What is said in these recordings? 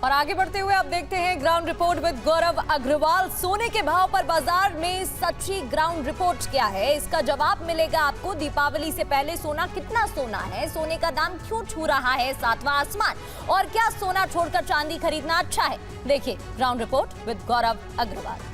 और आगे बढ़ते हुए अब देखते हैं ग्राउंड रिपोर्ट विद गौरव अग्रवाल। सोने के भाव पर बाजार में सच्ची ग्राउंड रिपोर्ट क्या है, इसका जवाब मिलेगा आपको। दीपावली से पहले सोना कितना सोना है, सोने का दाम क्यों छू रहा है सातवां आसमान, और क्या सोना छोड़कर चांदी खरीदना अच्छा है? देखिए ग्राउंड रिपोर्ट विद गौरव अग्रवाल।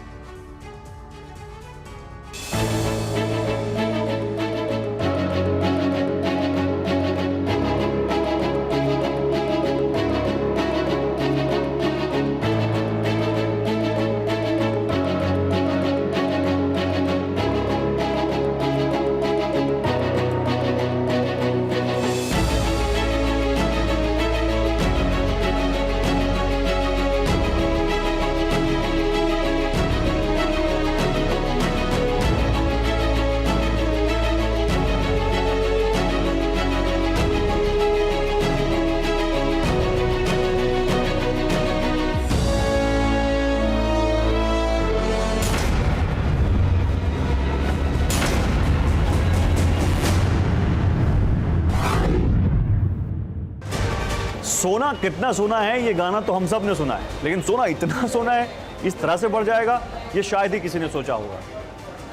सोना कितना सोना है, ये गाना तो हम सब ने सुना है, लेकिन सोना इतना सोना है, इस तरह से बढ़ जाएगा, ये शायद ही किसी ने सोचा होगा।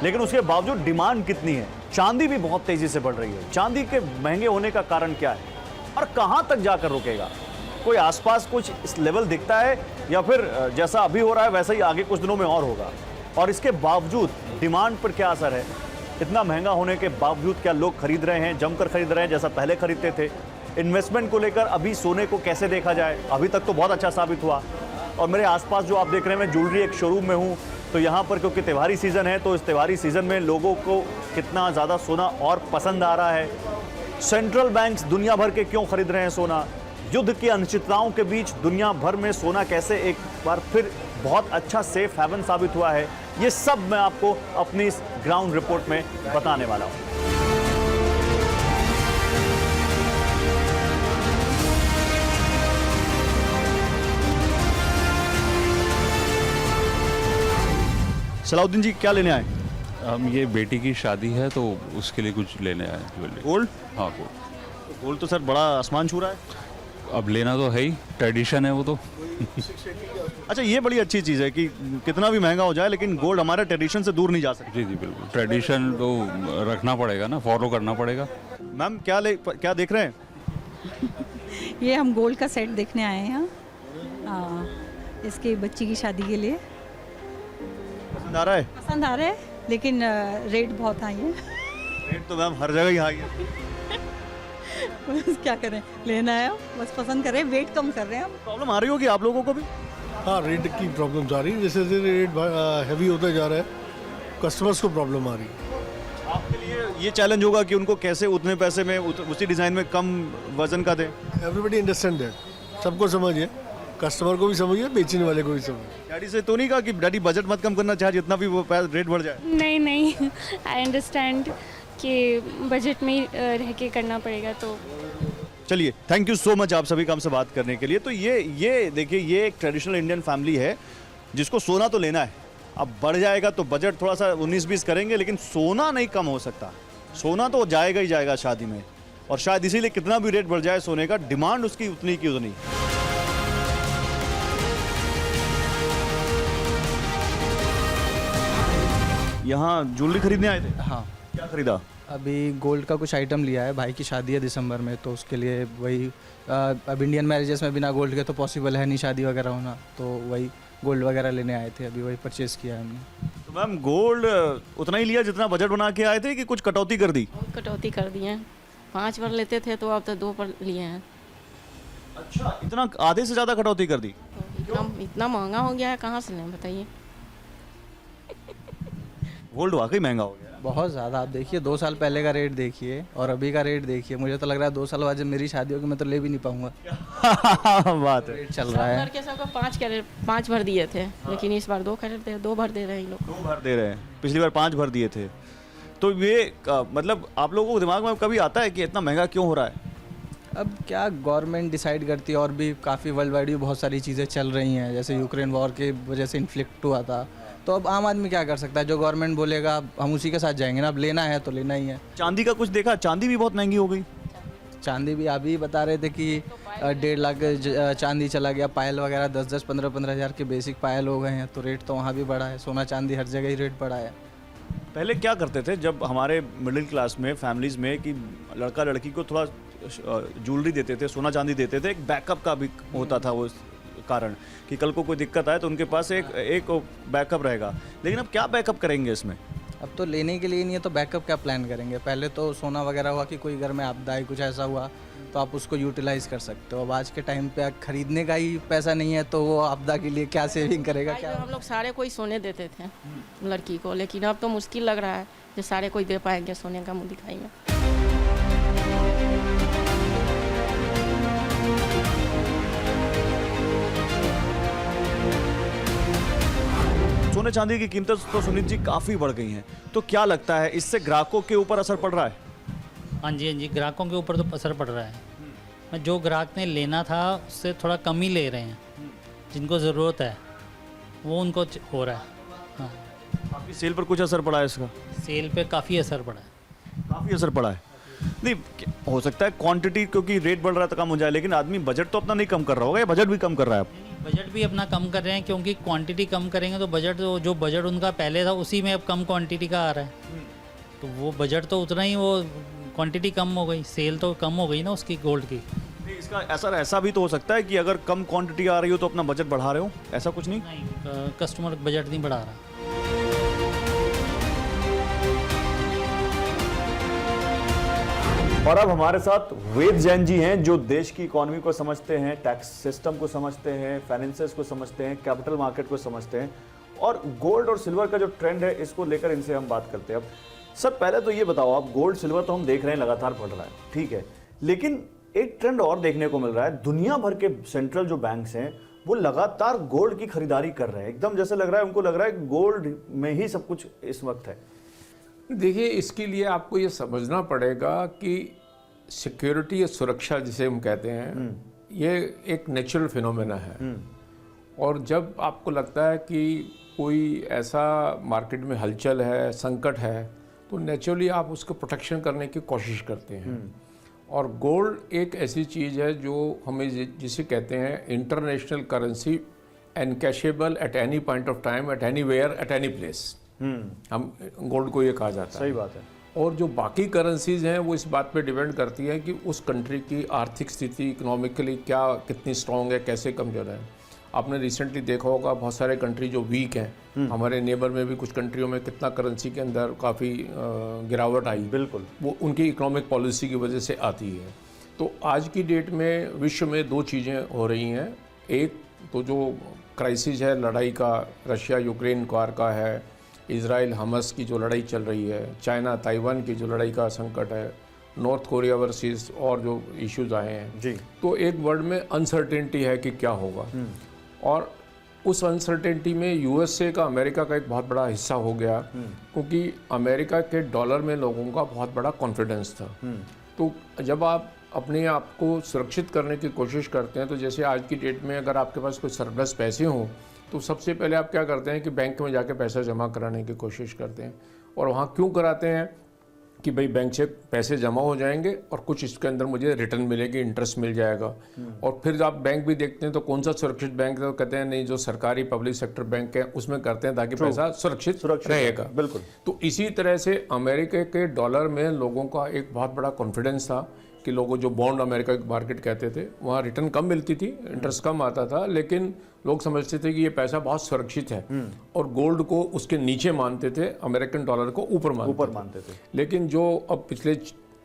लेकिन उसके बावजूद डिमांड कितनी है। चांदी भी बहुत तेजी से बढ़ रही है। चांदी के महंगे होने का कारण क्या है और कहां तक जाकर रुकेगा? कोई आसपास कुछ इस लेवल दिखता है या फिर जैसा अभी हो रहा है वैसा ही आगे कुछ दिनों में और होगा? और इसके बावजूद डिमांड पर क्या असर है? इतना महंगा होने के बावजूद क्या लोग खरीद रहे हैं, जमकर खरीद रहे हैं जैसा पहले खरीदते थे? इन्वेस्टमेंट को लेकर अभी सोने को कैसे देखा जाए? अभी तक तो बहुत अच्छा साबित हुआ। और मेरे आसपास जो आप देख रहे हैं, मैं ज्वेलरी एक शोरूम में हूँ, तो यहाँ पर क्योंकि त्योहारी सीज़न है, तो इस त्योहारी सीज़न में लोगों को कितना ज़्यादा सोना और पसंद आ रहा है। सेंट्रल बैंक्स दुनिया भर के क्यों खरीद रहे हैं सोना? युद्ध की अनिश्चितताओं के बीच दुनिया भर में सोना कैसे एक बार फिर बहुत अच्छा सेफ हेवन साबित हुआ है, ये सब मैं आपको अपनी इस ग्राउंड रिपोर्ट में बताने वाला हूँ। सलाउद्दीन जी, क्या लेने आए? हम ये बेटी की शादी है तो उसके लिए कुछ लेने आए ज्वेलरी। गोल्ड? हाँ गोल्ड। गोल्ड तो सर बड़ा आसमान छू रहा है। अब लेना तो है ही, ट्रेडिशन है वो तो। अच्छा, ये बड़ी अच्छी चीज़ है कि कितना भी महंगा हो जाए लेकिन गोल्ड हमारे ट्रेडिशन से दूर नहीं जा सकता। जी जी बिल्कुल, ट्रेडिशन तो रखना पड़ेगा ना, फॉलो करना पड़ेगा। मैम क्या देख रहे हैं? ये हम गोल्ड का सेट देखने आए हैं यहाँ, इसके बच्ची की शादी के लिए। पसंद आ रहा है? पसंद आ रहा है, लेकिन रेट बहुत हाई है। रेट तो मैम हर जगह ही हाई है। बस क्या करें, लेना है, बस पसंद कर रहे हैं, वेट कम कर रहे हैं हम। प्रॉब्लम आ रही होगी आप लोगों को भी? हाँ, रेट की प्रॉब्लम आ रही है, जैसे जैसे रेट हैवी होता जा रहा है, कस्टमर्स को प्रॉब्लम आ रही है। आपके लिए ये चैलेंज होगा कि उनको कैसे उतने पैसे में उसी डिज़ाइन में कम वजन का दें। एवरीबडी अंडरस्टैंड दैट, सबको समझिए, कस्टमर को भी समझिए, बेचने वाले को भी समझिए। डैडी से तो नहीं कहा कि डैडी बजट मत कम करना चाहे जितना भी वो रेट बढ़ जाए? नहीं नहीं, आई अंडरस्टैंड कि बजट में रह के करना पड़ेगा। तो चलिए, थैंक यू सो मच आप सभी का हमसे बात करने के लिए। तो ये देखिए, ये एक ट्रेडिशनल इंडियन फैमिली है जिसको सोना तो लेना है। अब बढ़ जाएगा तो बजट थोड़ा सा 19-20 करेंगे, लेकिन सोना नहीं कम हो सकता। सोना तो जाएगा ही जाएगा शादी में, और शायद इसीलिए कितना भी रेट बढ़ जाए सोने का, डिमांड उसकी उतनी की उतनी। यहाँ ज्वेलरी खरीदने आए थे? हाँ, क्या खरीदा? अभी गोल्ड का कुछ आइटम लिया है, भाई की शादी है दिसंबर में, तो उसके लिए वही अब इंडियन मैरिजेस में बिना गोल्ड के तो पॉसिबल है नहीं शादी वगैरह होना, तो वही गोल्ड वगैरह लेने आए थे, अभी वही परचेज़ किया है हमने। तो मैम, गोल्ड उतना ही लिया जितना बजट बना के आए थे कि कुछ कटौती कर दी? कटौती कर दी है, 5 पर लेते थे तो अब तो 2 पर लिए हैं। अच्छा, इतना आधे से ज़्यादा कटौती कर दी? इतना महंगा हो गया है, कहाँ से लें बताइए। गोल्ड वाकई महंगा हो गया। बहुत ज़्यादा। आप देखिए 2 साल पहले का रेट देखिए और अभी का रेट देखिए, मुझे तो लग रहा है 2 साल बाद जब मेरी शादी होगी मैं तो ले भी नहीं पाऊंगा। बात है। रेट चल रहा है। करके सबको 5 भर दिए थे, लेकिन इस बार 2 खरीदते 2 भर दे रहे हैं लोग। 2 भर दे रहे हैं, पिछली बार 5 भर दिए थे। तो ये मतलब आप लोगों को दिमाग में कभी आता है कि इतना महंगा क्यों हो रहा है? अब क्या गवर्नमेंट डिसाइड करती है, और भी काफ़ी वर्ल्ड वाइड भी बहुत सारी चीज़ें चल रही हैं, जैसे यूक्रेन वॉर के वजह से इन्फ्लिक्ट हुआ था, तो अब आम आदमी क्या कर सकता है, जो गवर्नमेंट बोलेगा हम उसी के साथ जाएंगे ना, अब लेना है तो लेना ही है। चांदी का कुछ देखा? चांदी भी बहुत महंगी हो गई। चांदी भी अभी बता रहे थे कि 1.5 लाख चांदी चला गया, पायल वगैरह 10-10, 15-15 हज़ार के बेसिक पायल हो गए हैं, तो रेट तो वहाँ भी बढ़ा है। सोना चांदी हर जगह ही रेट बढ़ा है। पहले क्या करते थे जब हमारे मिडिल क्लास में, फैमिलीज में, कि लड़का लड़की को थोड़ा ज्वेलरी देते थे, सोना चांदी देते थे, एक बैकअप का भी होता था वो कारण कि कल को कोई दिक्कत आए तो उनके पास एक बैकअप रहेगा। लेकिन अब क्या बैकअप करेंगे इसमें? अब तो लेने के लिए नहीं है तो बैकअप क्या प्लान करेंगे? पहले तो सोना वगैरह हुआ कि कोई घर में आपदा है, कुछ ऐसा हुआ तो आप उसको यूटिलाइज कर सकते हो। अब आज के टाइम पे खरीदने का ही पैसा नहीं है तो वो आपदा के लिए क्या सेविंग करेगा? क्या हम लोग सारे कोई सोने देते थे लड़की को, लेकिन अब तो मुश्किल लग रहा है जो सारे कोई दे पाएंगे सोने का मुँह दिखाई में। सोने चांदी की कीमतें तो सुनील जी काफ़ी बढ़ गई हैं, तो क्या लगता है इससे ग्राहकों के ऊपर असर पड़ रहा है? हाँ जी, ग्राहकों के ऊपर तो असर पड़ रहा है। जो ग्राहक ने लेना था उससे थोड़ा कम ही ले रहे हैं, जिनको ज़रूरत है वो उनको हो रहा है। हाँ, आपकी सेल पर कुछ असर पड़ा है इसका? सेल पे काफ़ी असर पड़ा है। काफ़ी असर पड़ा है। नहीं, हो सकता है क्वांटिटी, क्योंकि रेट बढ़ रहा है तो कम हो जाए, लेकिन आदमी बजट तो अपना नहीं कम कर रहा होगा, या बजट भी कम कर रहा है? बजट भी अपना कम कर रहे हैं, क्योंकि क्वांटिटी कम करेंगे तो बजट, तो जो बजट उनका पहले था उसी में अब कम क्वांटिटी का आ रहा है, तो वो बजट तो उतना ही, वो क्वांटिटी कम हो गई, सेल तो कम हो गई ना उसकी गोल्ड की। नहीं, इसका असर ऐसा भी तो हो सकता है कि अगर कम क्वांटिटी आ रही हो तो अपना बजट बढ़ा रहे हो, ऐसा कुछ नहीं? नहीं, कस्टमर बजट नहीं बढ़ा रहा। और अब हमारे साथ वेद जैन जी हैं, जो देश की इकोनॉमी को समझते हैं, टैक्स सिस्टम को समझते हैं, फाइनेंसेस को समझते हैं, कैपिटल मार्केट को समझते हैं, और गोल्ड और सिल्वर का जो ट्रेंड है इसको लेकर इनसे हम बात करते हैं। अब सर, पहले तो ये बताओ, आप गोल्ड सिल्वर तो हम देख रहे हैं लगातार बढ़ रहा है, ठीक है, लेकिन एक ट्रेंड और देखने को मिल रहा है। दुनिया भर के सेंट्रल जो बैंक्स हैं वो लगातार गोल्ड की खरीदारी कर रहे हैं। एकदम जैसे लग रहा है, उनको लग रहा है गोल्ड में ही सब कुछ इस वक्त है। देखिए, इसके लिए आपको ये समझना पड़ेगा कि सिक्योरिटी या सुरक्षा जिसे हम कहते हैं, ये एक नेचुरल फिनोमेना है। और जब आपको लगता है कि कोई ऐसा मार्केट में हलचल है, संकट है, तो नेचुरली आप उसको प्रोटेक्शन करने की कोशिश करते हैं। और गोल्ड एक ऐसी चीज़ है जो हमें जिसे कहते हैं international currency, encashable at any point of time, at any where, at any place. हम गोल्ड को ये कहा जाता है। सही बात है। और जो बाकी करेंसीज हैं वो इस बात पे डिपेंड करती है कि उस कंट्री की आर्थिक स्थिति इकोनॉमिकली क्या, कितनी स्ट्रॉन्ग है, कैसे कमजोर है। आपने रिसेंटली देखा होगा बहुत सारे कंट्री जो वीक हैं, हमारे नेबर में भी कुछ कंट्रियों में कितना करेंसी के अंदर काफ़ी गिरावट आई। बिल्कुल, वो उनकी इकोनॉमिक पॉलिसी की वजह से आती है। तो आज की डेट में विश्व में दो चीज़ें हो रही हैं। एक तो जो क्राइसिस है लड़ाई का, रशिया यूक्रेन वार का है, इजराइल हमस की जो लड़ाई चल रही है, चाइना ताइवान की जो लड़ाई का संकट है, नॉर्थ कोरिया वर्सेस और जो इश्यूज आए हैं जी। तो एक वर्ड में अनसर्टेनिटी है कि क्या होगा। और उस अनसर्टेनिटी में यूएसए का, अमेरिका का एक बहुत बड़ा हिस्सा हो गया, क्योंकि अमेरिका के डॉलर में लोगों का बहुत बड़ा कॉन्फिडेंस था। तो जब आप अपने आप को सुरक्षित करने की कोशिश करते हैं, तो जैसे आज की डेट में अगर आपके पास कोई सरप्लस पैसे हों तो सबसे पहले आप क्या करते हैं कि बैंक में जाके पैसा जमा कराने की कोशिश करते हैं। और वहाँ क्यों कराते हैं कि भाई बैंक से पैसे जमा हो जाएंगे और कुछ इसके अंदर मुझे रिटर्न मिलेगी, इंटरेस्ट मिल जाएगा। और फिर आप बैंक भी देखते हैं तो कौन सा सुरक्षित बैंक है, तो कहते हैं नहीं, जो सरकारी पब्लिक सेक्टर बैंक है उसमें करते हैं ताकि पैसा सुरक्षित रहेगा। बिल्कुल। तो इसी तरह से अमेरिका के डॉलर में लोगों का एक बहुत बड़ा कॉन्फिडेंस था कि लोगों जो बॉन्ड अमेरिका की मार्केट कहते थे, वहाँ रिटर्न कम मिलती थी, इंटरेस्ट कम आता था, लेकिन लोग समझते थे कि ये पैसा बहुत सुरक्षित है और गोल्ड को उसके नीचे मानते थे, अमेरिकन डॉलर को ऊपर मानते थे। लेकिन जो अब पिछले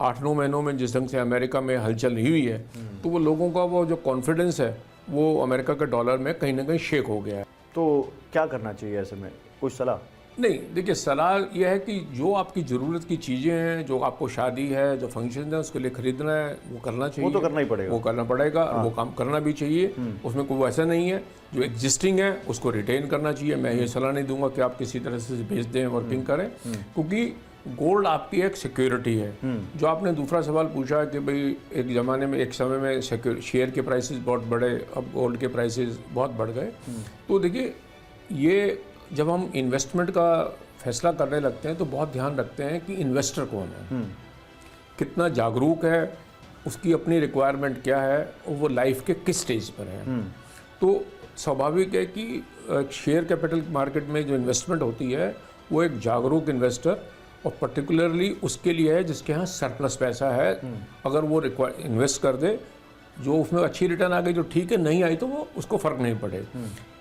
8-9 महीनों में जिस ढंग से अमेरिका में हलचल हुई है, तो वो लोगों का वो जो कॉन्फिडेंस है वो अमेरिका के डॉलर में कहीं ना कहीं शेक हो गया है। तो क्या करना चाहिए ऐसे में, कुछ सलाह? नहीं, देखिए, सलाह यह है कि जो आपकी ज़रूरत की चीज़ें हैं, जो आपको शादी है, जो फंक्शन है, उसके लिए खरीदना है, वो करना चाहिए। वो तो करना ही पड़ेगा। वो करना पड़ेगा। हाँ। वो काम करना भी चाहिए। उसमें कोई वैसा नहीं है। जो एग्जिस्टिंग है उसको रिटेन करना चाहिए। मैं ये सलाह नहीं दूंगा कि आप किसी तरह से बेच दें, वर्किंग करें, क्योंकि गोल्ड आपकी एक सिक्योरिटी है। जो आपने दूसरा सवाल पूछा कि भाई एक ज़माने में, एक समय में शेयर के प्राइसेस बहुत बढ़े, अब गोल्ड के प्राइसेस बहुत बढ़ गए। तो देखिए, ये जब हम इन्वेस्टमेंट का फैसला करने लगते हैं तो बहुत ध्यान रखते हैं कि इन्वेस्टर कौन है, कितना जागरूक है, उसकी अपनी रिक्वायरमेंट क्या है और वो लाइफ के किस स्टेज पर है। तो स्वाभाविक है कि शेयर कैपिटल मार्केट में जो इन्वेस्टमेंट होती है वो एक जागरूक इन्वेस्टर और पर्टिकुलरली उसके लिए है जिसके यहाँ सरप्लस पैसा है। अगर वो इन्वेस्ट कर दे, जो उसमें अच्छी रिटर्न आ गई जो ठीक है, नहीं आई तो वो उसको फ़र्क नहीं पड़े।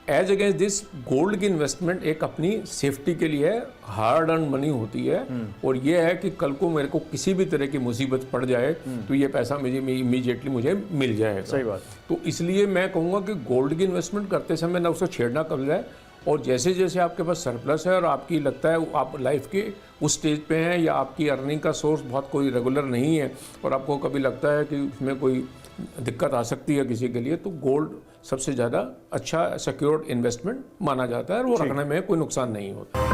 एज अगेंस्ट दिस गोल्ड की इन्वेस्टमेंट एक अपनी सेफ्टी के लिए है, हार्ड अर्न मनी होती है और ये है कि कल को मेरे को किसी भी तरह की मुसीबत पड़ जाए तो ये पैसा मुझे इमीडिएटली मुझे मिल जाएगा। सही बात। तो इसलिए मैं कहूँगा कि गोल्ड की इन्वेस्टमेंट करते समय ना उसको छेड़ना कब जाए, और जैसे जैसे आपके पास सरप्लस है और आपकी लगता है आप लाइफ के उस स्टेज पे हैं या आपकी अर्निंग का सोर्स बहुत कोई रेगुलर नहीं है और आपको कभी लगता है कि उसमें कोई दिक्कत आ सकती है किसी के लिए, तो गोल्ड सबसे ज़्यादा अच्छा सिक्योर्ड इन्वेस्टमेंट माना जाता है और वो रखने में कोई नुकसान नहीं होता।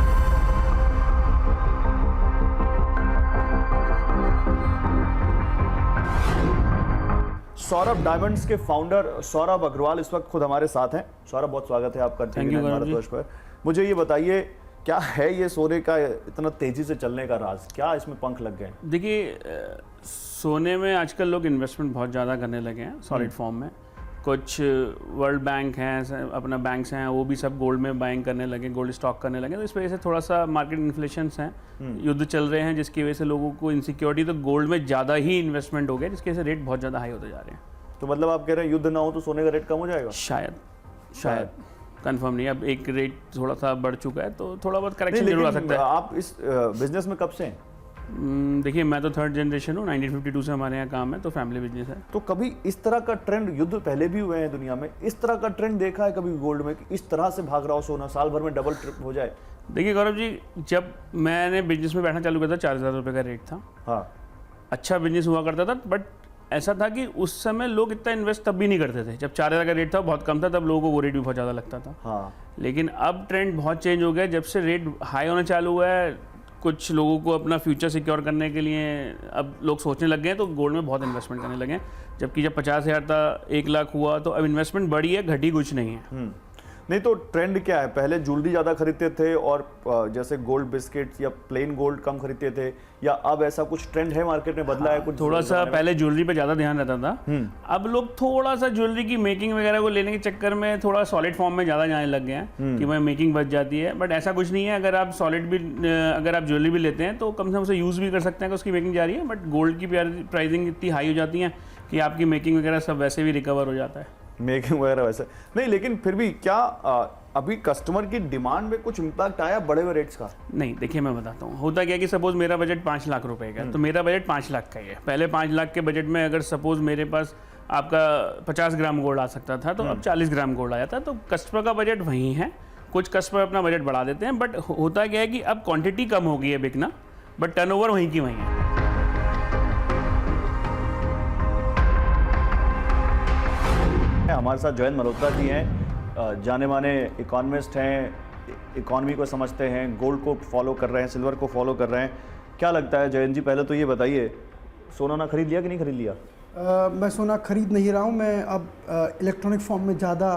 सौरभ डायमंड्स के फाउंडर सौरभ अग्रवाल इस वक्त खुद हमारे साथ हैं। सौरभ, बहुत स्वागत है आपका टीवी नाइन भारतवर्ष पर। मुझे ये बताइए, क्या है ये सोने का इतना तेजी से चलने का राज, क्या इसमें पंख लग गए? देखिए, सोने में आजकल लोग इन्वेस्टमेंट बहुत ज़्यादा करने लगे हैं सॉलिड फॉर्म में। कुछ वर्ल्ड बैंक हैं, अपना बैंक्स हैं, वो भी सब गोल्ड में बाइंग करने लगे, गोल्ड स्टॉक करने लगे। तो इस वजह से थोड़ा सा मार्केट इन्फ्लेशंस हैं, युद्ध चल रहे हैं, जिसकी वजह से लोगों को इनसिक्योरिटी, तो गोल्ड में ज़्यादा ही इन्वेस्टमेंट हो गया, जिसकी वजह से रेट बहुत ज़्यादा हाई होते जा रहे हैं। तो मतलब आप कह रहे हैं युद्ध ना हो तो सोने का रेट कम हो जाएगा? शायद कंफर्म नहीं, अब एक रेट थोड़ा सा बढ़ चुका है तो थोड़ा बहुत करेक्शन जरूर आ सकता है। आप इस बिजनेस में कब से हैं? देखिए, मैं तो थर्ड जनरेशन हूँ, 1952 से हमारे यहाँ काम है, तो फैमिली बिजनेस है। तो कभी इस तरह का ट्रेंड, युद्ध पहले भी हुए हैं दुनिया में, इस तरह का ट्रेंड देखा है कभी गोल्ड में कि इस तरह से भाग रहा हो सोना, साल भर में डबल ट्रिप हो जाए? देखिए गौरव जी, जब मैंने बिजनेस में बैठना चालू किया था 4000 रुपये का रेट था। हाँ, अच्छा बिजनेस हुआ करता था, बट ऐसा था कि उस समय लोग इतना इन्वेस्ट तब भी नहीं करते थे। जब 4000 का रेट था बहुत कम था, तब लोगों को वो रेट भी बहुत ज़्यादा लगता था। हाँ। लेकिन अब ट्रेंड बहुत चेंज हो गया, जब से रेट हाई होना चालू हुआ है, कुछ लोगों को अपना फ्यूचर सिक्योर करने के लिए अब लोग सोचने लग गए हैं, तो गोल्ड में बहुत इन्वेस्टमेंट करने लगे हैं। जबकि जब 50,000 था, 1 लाख हुआ, तो अब इन्वेस्टमेंट बढ़ी है, घटी कुछ नहीं है। नहीं तो ट्रेंड क्या है? पहले ज्वेलरी ज़्यादा खरीदते थे और जैसे गोल्ड बिस्किट्स या प्लेन गोल्ड कम खरीदते थे, या अब ऐसा कुछ ट्रेंड है मार्केट में बदला है कुछ? थोड़ा सा पहले ज्वेलरी पे ज़्यादा ध्यान रहता था, अब लोग थोड़ा सा ज्वेलरी की मेकिंग वगैरह को लेने के चक्कर में थोड़ा सॉलिड फॉर्म में ज़्यादा जाने लग गए हैं कि भाई मेकिंग बच जाती है। बट ऐसा कुछ नहीं है, अगर आप सॉलिड भी, अगर आप ज्वेलरी भी लेते हैं तो कम से कम उसे यूज़ भी कर सकते हैं कि उसकी मेकिंग जा रही है। बट गोल्ड की प्राइसिंग इतनी हाई हो जाती है कि आपकी मेकिंग वगैरह सब वैसे भी रिकवर हो जाता है। मेकिंग वगैरह वैसे नहीं, लेकिन फिर भी क्या अभी कस्टमर की डिमांड में कुछ इम्पैक्ट आया बढ़े हुए रेट्स का? नहीं, देखिए मैं बताता हूँ, होता क्या कि सपोज मेरा बजट 5 लाख रुपए का है, तो मेरा बजट 5 लाख का ही है। पहले 5 लाख के बजट में अगर सपोज मेरे पास आपका 50 ग्राम गोल्ड आ सकता था, तो अब 40 ग्राम गोल्ड आ जाता है। तो कस्टमर का बजट वही है, कुछ कस्टमर अपना बजट बढ़ा देते हैं, बट होता क्या है कि अब क्वान्टिटी कम हो गई है बिकना, बट टर्नओवर वहीं की वहीं है। हमारे साथ जयंत मल्होत्रा जी हैं, जाने माने इकोनॉमिस्ट हैं, इकोनॉमी को समझते हैं, गोल्ड को फॉलो कर रहे हैं, सिल्वर को फॉलो कर रहे हैं। क्या लगता है जयंत जी, पहले तो ये बताइए, सोना ना खरीद लिया कि नहीं खरीद लिया? मैं सोना खरीद नहीं रहा हूँ। मैं अब इलेक्ट्रॉनिक फॉर्म में ज़्यादा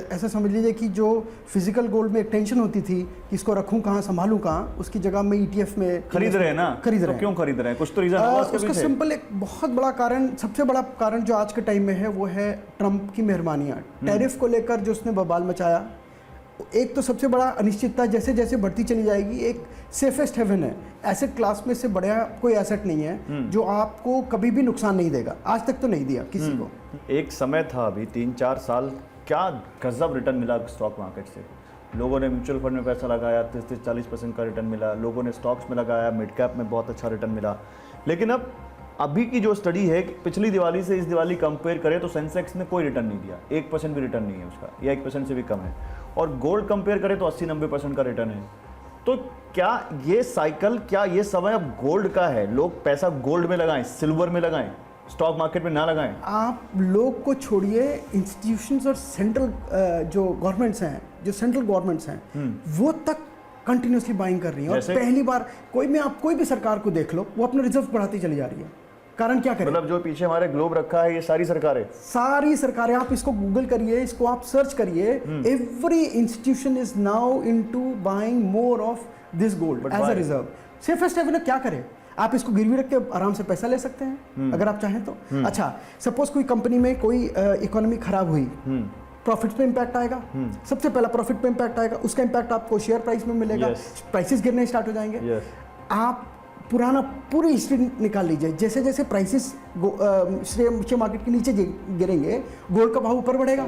ऐसा समझ लीजिए कि जो फिजिकल गोल्ड में एक टेंशन होती थी कि इसको रखूं कहाँ, संभालूं कहाँ, उसकी जगह में ETF में खरीद रहे हैं ना। खरीद रहे हैं। क्यों खरीद रहे हैं? कुछ तो रीजन होगा उसके उसका पीछे। सिंपल एक बहुत बड़ा कारण, सबसे बड़ा कारण जो आज के टाइम में है वो है ट्रंप की मेहरबानियाँ। टैरिफ को लेकर जो उसने बवाल मचाया, एक तो सबसे बड़ा अनिश्चितता जैसे जैसे बढ़ती चली जाएगी। एक सेफेस्ट हेवन है, एसेट क्लास में से बढ़िया कोई एसेट नहीं है जो आपको कभी भी नुकसान नहीं देगा, आज तक तो नहीं दिया किसी को। एक समय था, अभी 3-4 साल, क्या गजब रिटर्न मिला स्टॉक मार्केट से। लोगों ने म्यूचुअल फंड में पैसा लगाया, 30-40% का रिटर्न मिला। लोगों ने स्टॉक्स में लगाया, मिड कैप में बहुत अच्छा रिटर्न मिला। लेकिन अब अभी की जो स्टडी है, पिछली दिवाली से इस दिवाली कंपेयर करें तो सेंसेक्स ने कोई रिटर्न नहीं दिया, 1% भी रिटर्न नहीं है उसका, या 1% से भी कम है। और गोल्ड कंपेयर करें तो 80-90% का रिटर्न है। तो क्या ये साइकिल, क्या ये समय अब गोल्ड का है? लोग पैसा गोल्ड में लगाएं, सिल्वर में लगाएं, स्टॉक मार्केट में ना लगाएं? आप लोग को छोड़िए, इंस्टीट्यूशंस और सेंट्रल जो गवर्नमेंट्स हैं, जो सेंट्रल गवर्नमेंट्स हैं, वो तक कंटिन्यूसली बाइंग कर रही है। और पहली बार कोई भी सरकार को देख लो, वो अपने रिजर्व बढ़ाती चली जा रही है। कारण क्या करें? मतलब जो पीछे हमारे ग्लोब रखा है, ये सारी सरकारें, आप इसको गूगल करिए, इसको आप सर्च करिए, every institution is now into buying more of this gold as a reserve. Safest haven क्या करे? आप इसको गिरवी रख के आराम से पैसा ले सकते हैं अगर आप चाहें तो। अच्छा, सपोज कोई कंपनी में कोई इकोनॉमी खराब हुई, प्रॉफिट पे इम्पैक्ट आएगा, सबसे पहला प्रॉफिट पे इम्पैक्ट आएगा, उसका इम्पैक्ट आपको शेयर प्राइस में मिलेगा, प्राइसेस गिरने स्टार्ट हो जाएंगे। आप पुराना पूरी हिस्ट्री निकाल लीजिए, जैसे जैसे प्राइसेस शेयर मार्केट के नीचे गिरेंगे, गोल्ड का भाव ऊपर बढ़ेगा।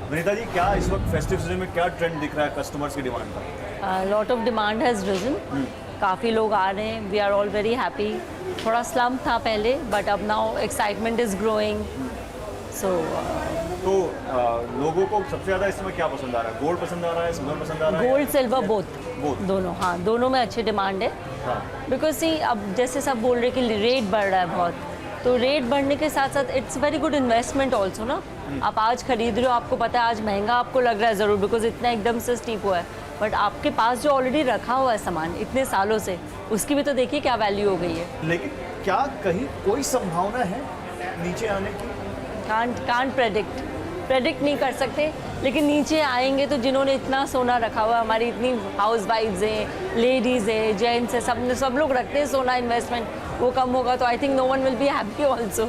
विनीता जी, क्या इस वक्त फेस्टिव सीजन में क्या ट्रेंड दिख रहा है कस्टमर्स की डिमांड का? Lot of demand has risen, काफ़ी लोग आ रहे हैं, we are all very happy. थोड़ा स्लम्प था पहले, बट अब now excitement is growing. So तो लोगों को सबसे ज़्यादा इसमें क्या पसंद आ रहा है? गोल्ड पसंद आ रहा है, सिल्वर पसंद आ रहा है? गोल्ड सिल्वर बोथ दोनों, हाँ दोनों में अच्छी डिमांड है। बिकॉज सी अब जैसे सब बोल रहे कि रेट बढ़ रहा है बहुत, तो रेट बढ़ने के साथ साथ it's very good investment also ना। आप आज खरीद रहे हो, आपको पता है आज महंगा आपको लग रहा है ज़रूर, बिकॉज इतना एकदम से स्टीप हुआ है, बट आपके पास जो ऑलरेडी रखा हुआ है सामान इतने सालों से, उसकी भी तो देखिए क्या वैल्यू हो गई है। लेकिन क्या कहीं कोई संभावना है नीचे आने की? कांट प्रेडिक्ट नहीं कर सकते, लेकिन नीचे आएंगे तो जिन्होंने इतना सोना रखा हुआ है, हमारी इतनी हाउस वाइफ्स हैं, लेडीज़ हैं, जेंट्स हैं, सब लोग रखते हैं सोना इन्वेस्टमेंट, वो कम होगा तो I think no one will be happy also.